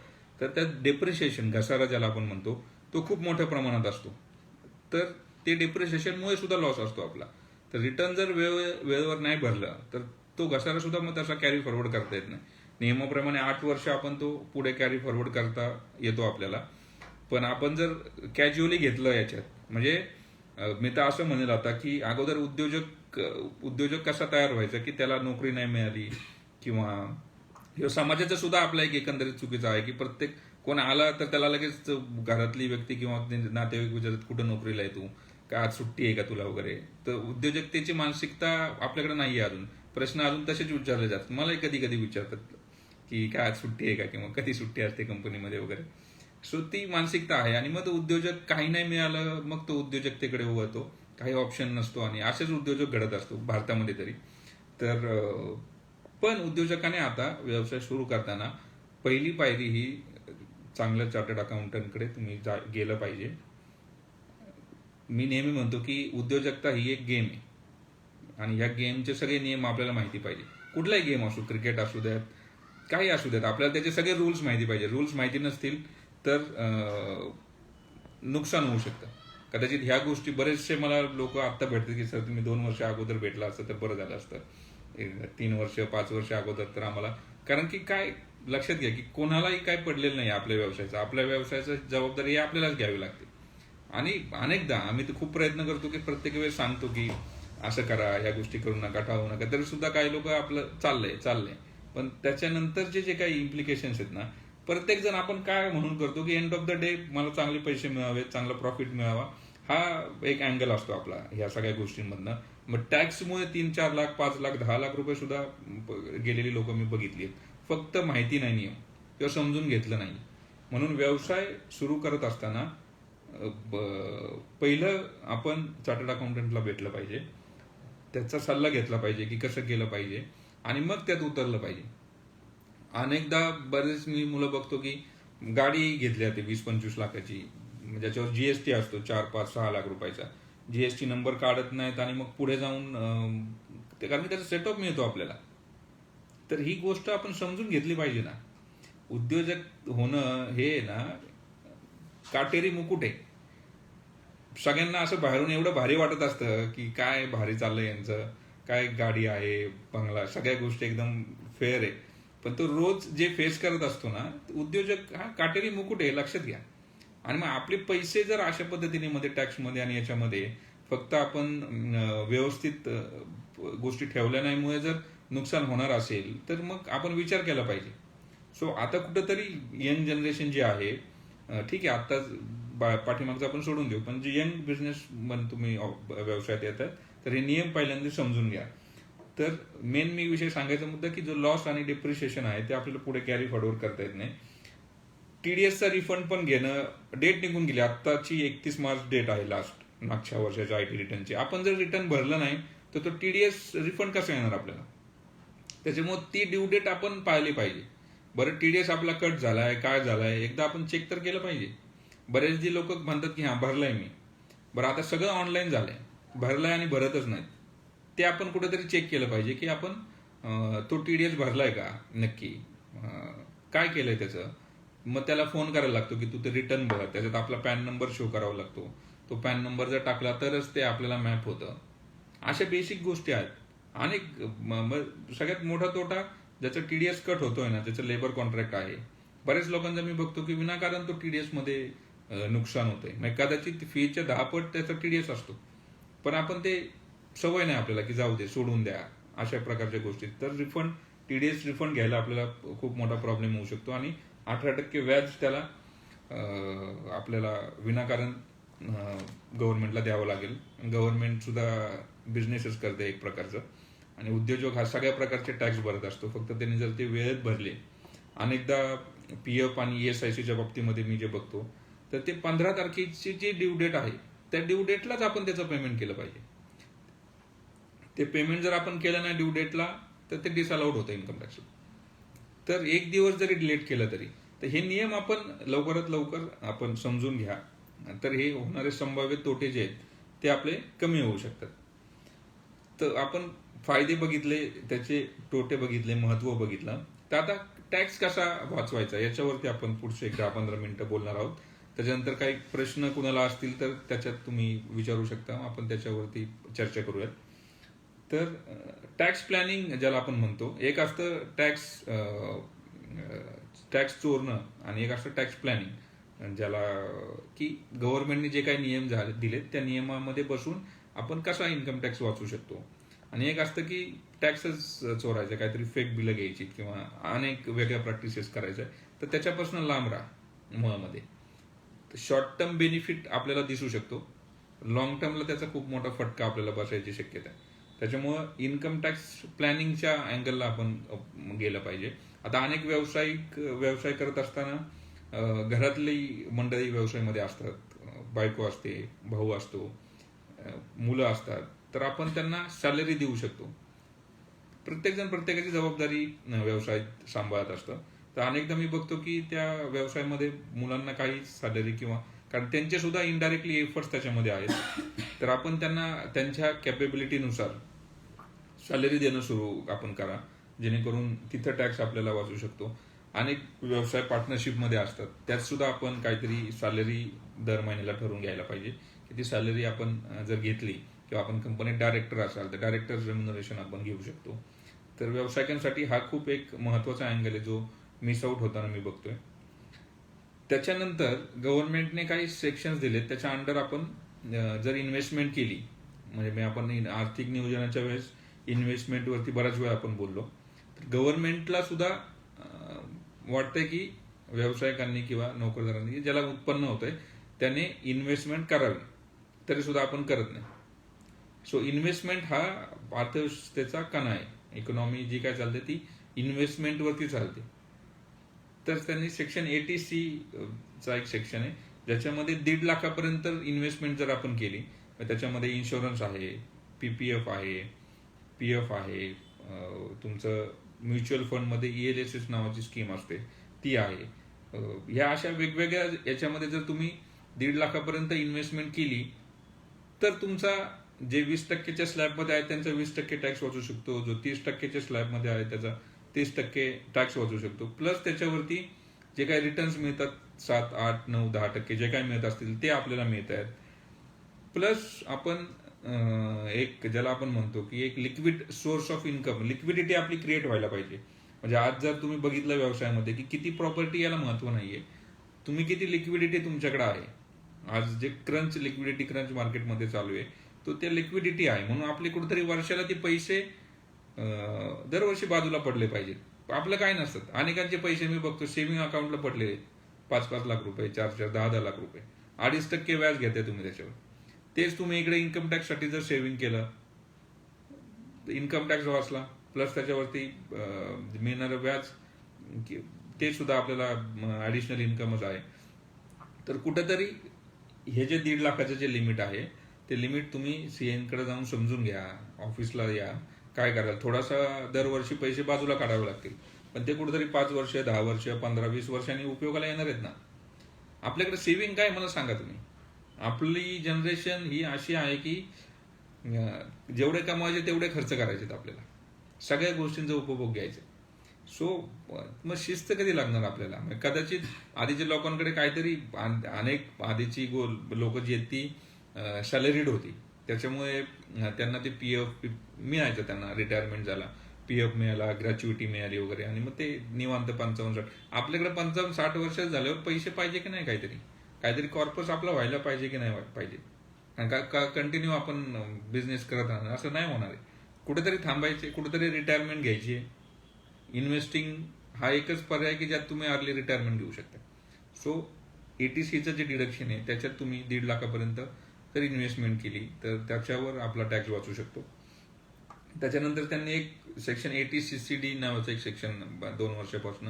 तर त्यात डेप्रिशिएशन, घसारा ज्याला आपण म्हणतो, तो खूप मोठ्या प्रमाणात असतो. तर ते डेप्रिशिएशनमुळे सुद्धा लॉस असतो आपला. तर रिटर्न जर वेळेवर नाही भरलं तर तो घसारा सुद्धा मग तसा कॅरी फॉरवर्ड करता येत नाही. नियमाप्रमाणे 8 वर्ष आपण तो पुढे कॅरी फॉरवर्ड करता येतो आपल्याला. पण आपण जर कॅज्युअली घेतलं याच्यात, म्हणजे मी तर असं म्हणेल आता की अगोदर उद्योजक कसा तयार व्हायचा की त्याला नोकरी नाही मिळाली किंवा समाजाचं सुद्धा आपला एक एकंदरीत चुकीचं आहे की प्रत्येक कोण आला तर त्याला लगेच घरातली व्यक्ती किंवा नातेवाईक विचारतात कुठं नोकरीला आहे तू, का आज सुट्टी आहे का तुला वगैरे. तर उद्योजकतेची मानसिकता आपल्याकडे नाहीये अजून. प्रश्न अजून तसेच विचारले जातात. मलाही कधी कधी विचारतात की काय आज सुट्टी आहे का किंवा कधी सुट्टी असते कंपनीमध्ये वगैरे. सो ती मानसिकता आहे आणि मग तो उद्योजक काही नाही मिळालं मग तो उद्योजकतेकडे वळतो, काही ऑप्शन नसतो आणि असेच उद्योजक घडत असतो भारतामध्ये तरी. तर पण उद्योजकाने आता व्यवसाय सुरू करताना पहिली पायरी ही चांगल्या चार्टर्ड अकाउंटंटकडे तुम्ही गेलं पाहिजे. मी नेहमी म्हणतो की उद्योजकता ही एक गेम आहे आणि ह्या गेमचे सगळे नियम आपल्याला माहिती पाहिजे. कुठलाही गेम असो, क्रिकेट असू द्यात, काही असू द्यात, आपल्याला त्याचे सगळे रूल्स माहिती पाहिजे. रूल्स माहिती नसतील तर नुकसान होऊ शकतं. कदाचित ह्या गोष्टी बरेचसे मला लोक आत्ता भेटतात की सर तुम्ही 2 वर्ष अगोदर भेटला असतं तर बरं झालं असतं, 3 वर्ष 5 वर्ष अगोदर तर आम्हाला. कारण की काय लक्षात घ्या की कोणालाही काय पडलेलं नाही आपल्या व्यवसायाचं. आपल्या व्यवसायाचं जबाबदारी ही आपल्यालाच घ्यावी लागते. आणि अनेकदा आम्ही तर खूप प्रयत्न करतो की प्रत्येक वेळेस सांगतो की असं करा, ह्या गोष्टी करू नका, टाळू नका, तरी सुद्धा काही लोक आपलं चाललंय पण त्याच्यानंतरचे जे काही इम्प्लिकेशन्स आहेत ना, प्रत्येक जण आपण काय म्हणून करतो की एंड ऑफ द डे मला चांगले पैसे मिळावे, चांगला प्रॉफिट मिळावा, हा एक अँगल असतो आपला ह्या सगळ्या गोष्टींमधनं. मग टॅक्समुळे 3-4 लाख 5 लाख 10 लाख रुपये सुद्धा गेलेली लोक मी बघितली आहेत. फक्त माहिती नाही नियम किंवा समजून घेतलं नाही. म्हणून व्यवसाय सुरू करत असताना पहिलं आपण चार्टर्ड अकाउंटंटला भेटलं पाहिजे, त्याचा सल्ला घेतला पाहिजे की कसं केलं पाहिजे आणि मग त्यात उतरलं पाहिजे. अनेकदा बरेच मी मुलं बघतो की गाडी घेतली जाते 20-25 लाखाची, ज्याच्यावर जीएसटी असतो 4-5-6 लाख रुपयाचा. जीएसटी नंबर काढत नाहीत आणि मग पुढे जाऊन कारण की त्याचा सेटअप मिळतो आपल्याला. तर ही गोष्ट आपण समजून घेतली पाहिजे ना. उद्योजक होणं हे ना काटेरी मुकुट आहे. सगळ्यांना असं बाहेरून एवढं भारी वाटत असतं की काय भारी चाललंय यांचं, काय गाडी आहे, बंगला, सगळ्या गोष्टी एकदम फेअर आहे. पण तो रोज जे फेस करत असतो ना, उद्योजक हा काटेरी मुकुट आहे, लक्षात घ्या. आणि मग आपले पैसे जर अशा पद्धतीने मध्ये टॅक्समध्ये आणि याच्यामध्ये फक्त आपण व्यवस्थित गोष्टी ठेवल्या नाहीमुळे जर नुकसान होणार असेल तर मग आपण विचार केला पाहिजे. सो आता कुठंतरी यंग जनरेशन जे आहे, ठीक आहे आता पाठीमागचं आपण सोडून देऊ, पण जे यंग बिझनेस तुम्ही व्यवसायात येतात तर हे नियम पहिल्यांदा समजून घ्या. तर मेन मी विषय सांगायचा मुद्दा की जो लॉस आणि डिप्रिशिएशन आहे ते आपल्याला पुढे कॅरी फॉरवर्ड करता येत नाही. टीडीएसचा रिफंड पण घेणं, डेट निघून गेली, आत्ताची 31 मार्च डेट आहे लास्ट मागच्या वर्षाच्या आयटी रिटर्नची. आपण जर रिटर्न भरलं नाही तर तो टीडीएस रिफंड कसा येणार आपल्याला. त्याच्यामुळे ती ड्यू डेट आपण पाहिली पाहिजे. बरं टीडीएस आपला कट झालाय काय झालाय एकदा आपण चेक तर केलं पाहिजे. बरेच जे लोक म्हणतात की हा भरलाय मी, बरं आता सगळं ऑनलाईन झालंय, भरलाय आणि भरतच नाहीत, ते आपण कुठेतरी चेक केलं पाहिजे की आपण तो टीडीएस भरलाय का नक्की, काय केलंय त्याचं. मग त्याला फोन करायला लागतो की तू ते रिटर्न भर, त्याच्यात आपला पॅन नंबर शो करावा लागतो, तो पॅन नंबर जर टाकला तरच ते आपल्याला मॅप होतं. अशा बेसिक गोष्टी आहेत. आणि सगळ्यात मोठा तोटा ज्याचा टीडीएस कट होतोय ना, ज्याचं लेबर कॉन्ट्रॅक्ट आहे, बऱ्याच लोकांचा मी बघतो की विनाकारण तो टीडीएस मध्ये नुकसान होतंय. म्हणजे कदाचित फीच्या 10 पट त्याचा टीडीएस असतो, पण आपण ते सवय नाही आपल्याला की जाऊ दे सोडून द्या अशा प्रकारच्या गोष्टी. तर टीडीएस रिफंड घ्यायला आपल्याला खूप मोठा प्रॉब्लेम होऊ शकतो आणि 18% व्याज त्याला आपल्याला विनाकारण गव्हर्नमेंटला द्यावं लागेल. गव्हर्नमेंट सुद्धा बिझनेसच करते एक प्रकारचं आणि उद्योजक हा सगळ्या प्रकारचे टॅक्स भरत असतो. फक्त त्यांनी जर ते वेळेत भरले, अनेकदा पीएफ आणि ईएसआयसीच्या बाबतीमध्ये मी जे बघतो तर ते 15 तारखेची जी ड्यू डेट आहे त्या ड्यू डेटलाच आपण त्याचं पेमेंट केलं पाहिजे. ते पेमेंट जर आपण केलं नाही ड्यू डेटला तर ते डिसअलाउड होतं इन्कम टॅक्स. तर एक दिवस जरी डिलेट केलं तरी, तर हे नियम आपण लवकरात लवकर आपण समजून घ्या, तर हे होणारे संभाव्य तोटे जे आहेत ते आपले कमी होऊ शकतात. तर आपण फायदे बघितले, त्याचे तोटे बघितले, महत्व बघितलं. तर आता टॅक्स कसा वाचवायचा याच्यावरती आपण पुढचे 10-15 मिनिटं बोलणार आहोत. त्याच्यानंतर काही प्रश्न कुणाला असतील तर त्याच्यात तुम्ही विचारू शकता, आपण त्याच्यावरती चर्चा करूयात. तर टॅक्स प्लॅनिंग ज्याला आपण म्हणतो, एक असतं टॅक्स चोरणं आणि एक असतं टॅक्स प्लॅनिंग, ज्याला की गव्हर्नमेंटने जे काही नियम दिलेत त्या नियमामध्ये बसून आपण कसा इन्कम टॅक्स वाचू शकतो. आणि एक असतं की टॅक्सच चोरायचं, काहीतरी फेक बिलं घ्यायची किंवा अनेक वेगळ्या प्रॅक्टिसेस करायच्या, तर त्याच्यापासून लांब राहा मुळामध्ये. शॉर्ट टर्म बेनिफिट आपल्याला दिसू शकतो, लॉंग टर्मला त्याचा खूप मोठा फटका आपल्याला बसायची शक्यता आहे. त्याच्यामुळं इन्कम टॅक्स प्लॅनिंगच्या अँगलला आपण गेलं पाहिजे. आता अनेक व्यवसाय करत असताना घरातली मंडळी व्यवसायामध्ये असतात, बायको असते, भाऊ असतो, मुलं असतात, तर आपण त्यांना सॅलरी देऊ शकतो. प्रत्येकजण प्रत्येकाची जबाबदारी व्यवसाय सांभाळत असतं. तर अनेकदा मी बघतो की त्या व्यवसायामध्ये मुलांना काही सॅलरी किंवा कारण त्यांचे सुद्धा इनडायरेक्टली एफर्ट्स त्याच्यामध्ये आहेत, तर आपण त्यांना त्यांच्या कॅपेबिलिटीनुसार सॅलरी देणं सुरू आपण करा, जेणेकरून तिथं टॅक्स आपल्याला वाचू शकतो. अनेक व्यवसाय पार्टनरशिपमध्ये असतात, त्यात सुद्धा आपण काहीतरी सॅलरी दर महिन्याला ठरवून घ्यायला पाहिजे की ती सॅलरी आपण जर घेतली किंवा आपण कंपनीत डायरेक्टर असाल तर डायरेक्टर रेम्युनरेशन आपण घेऊ शकतो. तर व्यावसायिकांसाठी हा खूप एक महत्वाचा अँगल आहे जो मिस आउट होताना मी बघतोय. त्याच्यानंतर गव्हर्नमेंटने काही सेक्शन्स दिलेत, त्याच्या अंडर आपण जर इन्व्हेस्टमेंट केली, म्हणजे आपण आर्थिक नियोजनाच्या वेळेस इन्व्हेस्टमेंटवरती बराच वेळ आपण बोललो, तर गव्हर्नमेंटला सुद्धा वाटतंय की व्यावसायिकांनी किंवा नोकरदारांनी ज्याला उत्पन्न होतंय त्याने इन्व्हेस्टमेंट करावी, तरी सुद्धा आपण करत नाही. सो इन्व्हेस्टमेंट हा अर्थव्यवस्थेचा कणा आहे. इकॉनॉमी जी काय चालते ती इन्व्हेस्टमेंटवरती चालते. तर त्यांनी सेक्शन 80C चा एक सेक्शन आहे ज्याच्यामध्ये 1.5 लाखापर्यंत इन्व्हेस्टमेंट जर आपण केली, त्याच्यामध्ये इन्शुरन्स आहे, PPF आहे, PF आहे, तुमचं म्युच्युअल फंडमध्ये ELSS नावाची स्कीम असते ती आहे. ह्या अशा वेगवेगळ्या याच्यामध्ये जर तुम्ही 1.5 लाखापर्यंत इन्व्हेस्टमेंट केली तर तुमचा जे 20% स्लॅबमध्ये आहे त्यांचा 20% टॅक्स वाचू शकतो, जो 30% स्लॅबमध्ये आहे त्याचा 30% टॅक्स वाचू शकतो. प्लस त्याच्यावरती जे काही रिटर्न्स मिळतात 7, 8, 9, 10% जे काही मिळत असतील ते आपल्याला मिळत आहेत. प्लस आपण एक ज्याला आपण म्हणतो की एक liquid source of income, liquidity आपली क्रिएट व्हायला पाहिजे. म्हणजे आज जर तुम्ही बघितलं व्यवसायामध्ये की किती प्रॉपर्टी याला महत्व नाहीये, तुम्ही किती लिक्विडिटी तुमच्याकडे आहे. आज जे लिक्विडिटी क्रंच मार्केटमध्ये चालू आहे तो त्या लिक्विडिटी आहे, म्हणून आपले कुठेतरी वर्षाला ते पैसे दरवर्षी बाजूला पडले पाहिजेत. आपलं काय नसतं, अनेकांचे पैसे मी बघतो सेव्हिंग अकाउंटला पडले 5-5 लाख रुपये, 4-4, 10-10 लाख रुपये, 2.5% व्याज घेताय तुम्ही त्याच्यावर. तेच तुम्ही इकडे इन्कम टॅक्स साठी जर सेव्हिंग केलं, इन्कम टॅक्स वाचला, प्लस त्याच्यावरती मिळणारं व्याज ते सुद्धा आपल्याला ऍडिशनल इन्कमच आहे. तर कुठेतरी हे जे 1.5 लाखाचं जे लिमिट आहे ते लिमिट तुम्ही सीएनकडे जाऊन समजून घ्या, ऑफिसला या, काय कराल, थोडासा दरवर्षी पैसे बाजूला काढावे लागतील, पण ते कुठेतरी 5 वर्ष, 10 वर्ष, 15-20 वर्षांनी उपयोगाला येणार आहेत ना. आपल्याकडे सेव्हिंग काय मला सांगा तुम्ही. आपली जनरेशन ही अशी आहे की जेवढे कमवायचे तेवढे खर्च करायचे आपल्याला, सगळ्या गोष्टींचा उपभोग घ्यायचा. सो मग शिस्त कधी लागणार आपल्याला. कदाचित आधीच्या लोकांकडे काहीतरी अनेक आधीची लोक जी आहेत ती सॅलरीड होती, त्याच्यामुळे त्यांना ते PF मिळायचं, त्यांना रिटायरमेंट झाला, PF मिळाला, ग्रॅच्युइटी मिळाली वगैरे, आणि मग ते निवांत 55-60. आपल्याकडे 55-60 वर्ष झाल्यावर पैसे पाहिजे की नाही, काहीतरी कॉर्पस आपला व्हायला पाहिजे की नाही पाहिजे. का कंटिन्यू आपण बिझनेस करत राहणार, असं नाही होणार आहे. कुठेतरी थांबायचे, कुठेतरी रिटायरमेंट घ्यायची. इन्व्हेस्टिंग हा एकच पर्याय की ज्यात तुम्ही अर्ली रिटायरमेंट घेऊ शकता. सो ETCचं जे डिडक्शन आहे त्याच्यात तुम्ही 1.5 लाखापर्यंत जर इन्व्हेस्टमेंट केली तर त्याच्यावर आपला टॅक्स वाचू शकतो. त्याच्यानंतर त्यांनी एक सेक्शन 80CCD नावाचं एक सेक्शन 2 वर्षापासून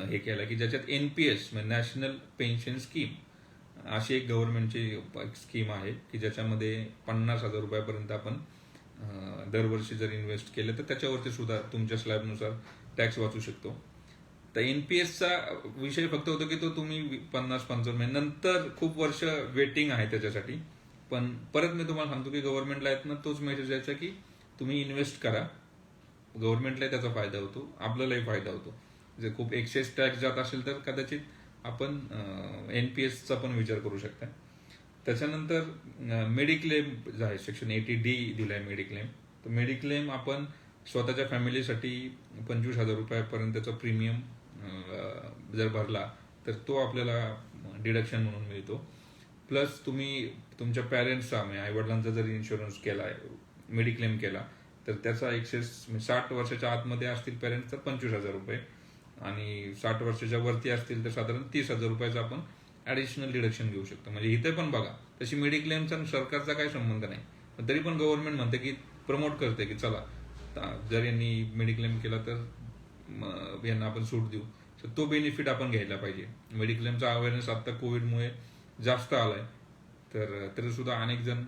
हे केलं की ज्याच्यात NPS म्हणजे नॅशनल पेन्शन स्कीम अशी एक गव्हर्नमेंटची स्कीम आहे की ज्याच्यामध्ये 50,000 रुपयापर्यंत आपण दरवर्षी जर इन्व्हेस्ट केलं तर त्याच्यावरती सुद्धा तुमच्या स्लॅबनुसार टॅक्स वाचू शकतो. तर NPSचा विषय फक्त होतो की तो तुम्ही 50-55 नंतर खूप वर्ष वेटिंग आहे त्याच्यासाठी. पण परत मी तुम्हाला सांगतो की गव्हर्नमेंटला येत ना तोच मेसेज यायचा की तुम्ही इन्व्हेस्ट करा, गव्हर्नमेंटलाही त्याचा फायदा होतो, आपल्यालाही फायदा होतो. जर खूप एक्सेस टॅक्स जात असेल तर कदाचित आपण NPSचा पण विचार करू शकता. त्याच्यानंतर मेडिक्लेम जे आहे सेक्शन 80D दिलाय मेडिक्लेम. तर मेडिक्लेम आपण स्वतःच्या फॅमिलीसाठी 25,000 रुपयापर्यंतचा प्रीमियम जर भरला तर तो आपल्याला डिडक्शन म्हणून मिळतो. प्लस तुम्ही तुमच्या पॅरेंट्सचा म्हणजे आईवडिलांचा जर इन्शुरन्स केला, मेडिक्लेम केला, तर त्याचा एक्सेस 60 वर्षाच्या आतमध्ये असतील पॅरेंट्स तर 25,000 रुपये, आणि 60 वर्षाच्या वरती असतील तर साधारण 30,000 रुपयाचा आपण ऍडिशनल डिडक्शन घेऊ शकतो. म्हणजे इथे पण बघा तशी मेडिक्लेमचा सरकारचा काही संबंध नाही, पण तरी पण गव्हर्नमेंट म्हणते की प्रमोट करते की चला जर यांनी मेडिक्लेम केला तर यांना आपण सूट देऊ. तर तो बेनिफिट आपण घ्यायला पाहिजे. मेडिक्लेमचा अवेअरनेस आता कोविडमुळे जास्त आलाय, तर तरी सुद्धा अनेक जण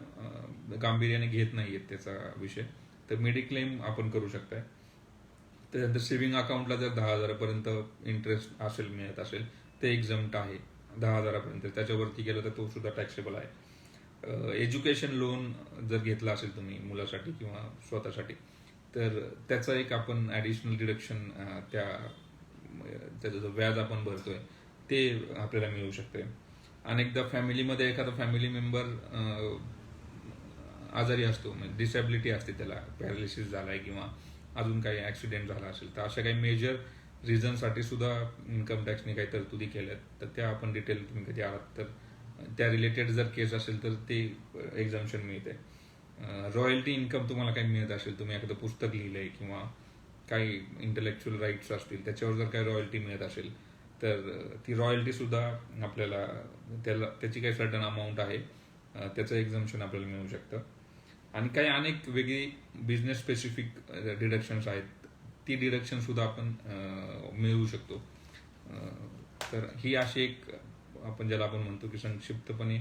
गांभीर्याने घेत नाहीयेत त्याचा विषय. तर मेडिक्लेम आपण करू शकताय. त्यानंतर सेव्हिंग अकाउंटला जर 10,000पर्यंत इंटरेस्ट असेल, मिळत असेल, ते एक्झम्प्ट आहे 10,000पर्यंत. त्याच्यावरती गेलं तर तो सुद्धा टॅक्सेबल आहे. एज्युकेशन लोन जर घेतला असेल तुम्ही मुलासाठी किंवा स्वतःसाठी, तर त्याचं एक आपण ॲडिशनल डिडक्शन त्याचं जो व्याज आपण भरतोय ते आपल्याला मिळू शकते. अनेकदा फॅमिलीमध्ये एखादा फॅमिली मेंबर आजारी असतो, म्हणजे डिसॅबिलिटी असते, त्याला पॅरालिसिस झालाय किंवा अजून काही ऍक्सिडेंट झाला असेल, तर अशा काही मेजर रिझनसाठी सुद्धा इन्कम टॅक्सने काही तरतुदी केल्यात. तर त्या आपण डिटेल तुम्ही कधी आलात तर त्या रिलेटेड जर केस असेल तर ते एक्झाम्पशन मिळते. रॉयल्टी इन्कम तुम्हाला काही मिळत असेल, तुम्ही एखादं पुस्तक लिहिलंय किंवा काही इंटेलेक्च्युअल राईट्स असतील त्याच्यावर जर काही रॉयल्टी मिळत असेल, तर ती रॉयल्टी सुद्धा आपल्याला त्याची काही सर्टन अमाऊंट आहे, त्याचं एक्झाम्पशन आपल्याला मिळू शकतं. आणि काही अनेक वेगळी बिझनेस स्पेसिफिक डिडक्शन्स आहेत, ती डिडक्शन सुद्धा आपण मिळवू शकतो. तर ही अशी एक आपण ज्याला आपण म्हणतो की संक्षिप्तपणे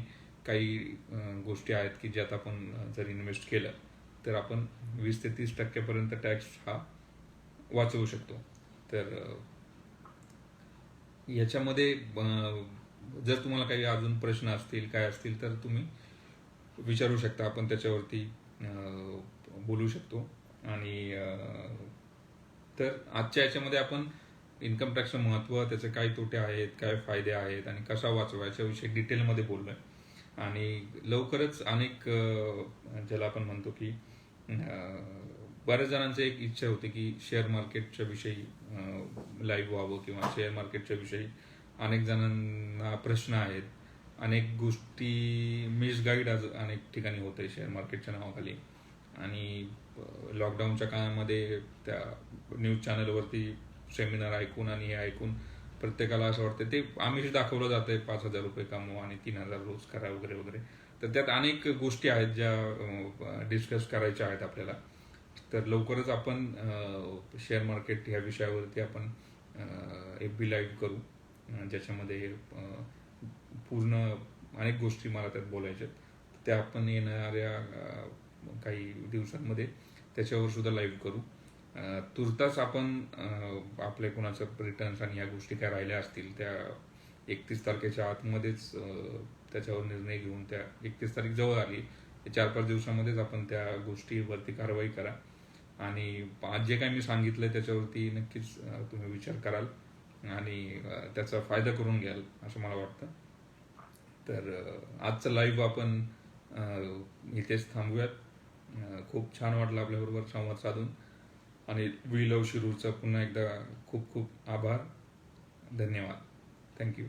काही गोष्टी आहेत की ज्यात आपण जर इन्व्हेस्ट केलं तर आपण 20 ते 30% टॅक्स हा वाचवू शकतो. तर याच्यामध्ये जर तुम्हाला काही अजून प्रश्न असतील, काय असतील, तर तुम्ही विचारू शकता. आपण त्याच्यावरती बोलू शकतो. आणि तर आजच्या याच्यामध्ये आपण इन्कम टॅक्सचं महत्त्व, त्याचे काय तोटे आहेत, काय फायदे आहेत आणि कसा वाचवायच्या विषयी डिटेलमध्ये बोललोय. आणि लवकरच अनेक ज्याला आपण म्हणतो की बऱ्याच जणांची एक इच्छा होती की शेअर मार्केटच्या विषयी लाईव्ह व्हावं किंवा शेअर मार्केटच्या विषयी अनेक जणांना प्रश्न आहेत. अनेक गोष्टी मिसगाईड आज अनेक ठिकाणी होत आहे शेअर मार्केटच्या नावाखाली. आणि लॉकडाऊनच्या काळामध्ये त्या न्यूज चॅनलवरती सेमिनार ऐकून आणि हे ऐकून प्रत्येकाला असं वाटतं ते आमिष दाखवलं जातंय, 5,000 रुपये कमवा आणि 3,000 रोज करा वगैरे वगैरे. तर त्यात अनेक गोष्टी आहेत ज्या डिस्कस करायच्या आहेत आपल्याला. तर लवकरच आपण शेअर मार्केट ह्या विषयावरती आपण FB लाईव्ह करू, ज्याच्यामध्ये पूर्ण अनेक गोष्टी मला त्यात बोलायच्या. त्या आपण येणाऱ्या काही दिवसांमध्ये त्याच्यावर सुद्धा लाईव्ह करू. तुर्तास आपण आपल्या कोणाचं रिटर्न्स आणि ह्या गोष्टी काय राहिल्या असतील त्या 31 तारखेच्या आतमध्येच त्याच्यावर निर्णय घेऊन, त्या 31 तारीख जवळ आली, 4-5 दिवसामध्येच आपण त्या गोष्टीवरती कारवाई करा. आणि आज जे काही मी सांगितलंय त्याच्यावरती नक्कीच तुम्ही विचार कराल आणि त्याचा फायदा करून घ्याल असं मला वाटतं. तर आजचं लाईव्ह आपण इथेच थांबूयात. खूप छान वाटलं आपल्याबरोबर संवाद साधून. आणि वी लव्ह शिरूरचा पुन्हा एकदा खूप खूप आभार. धन्यवाद. थँक्यू.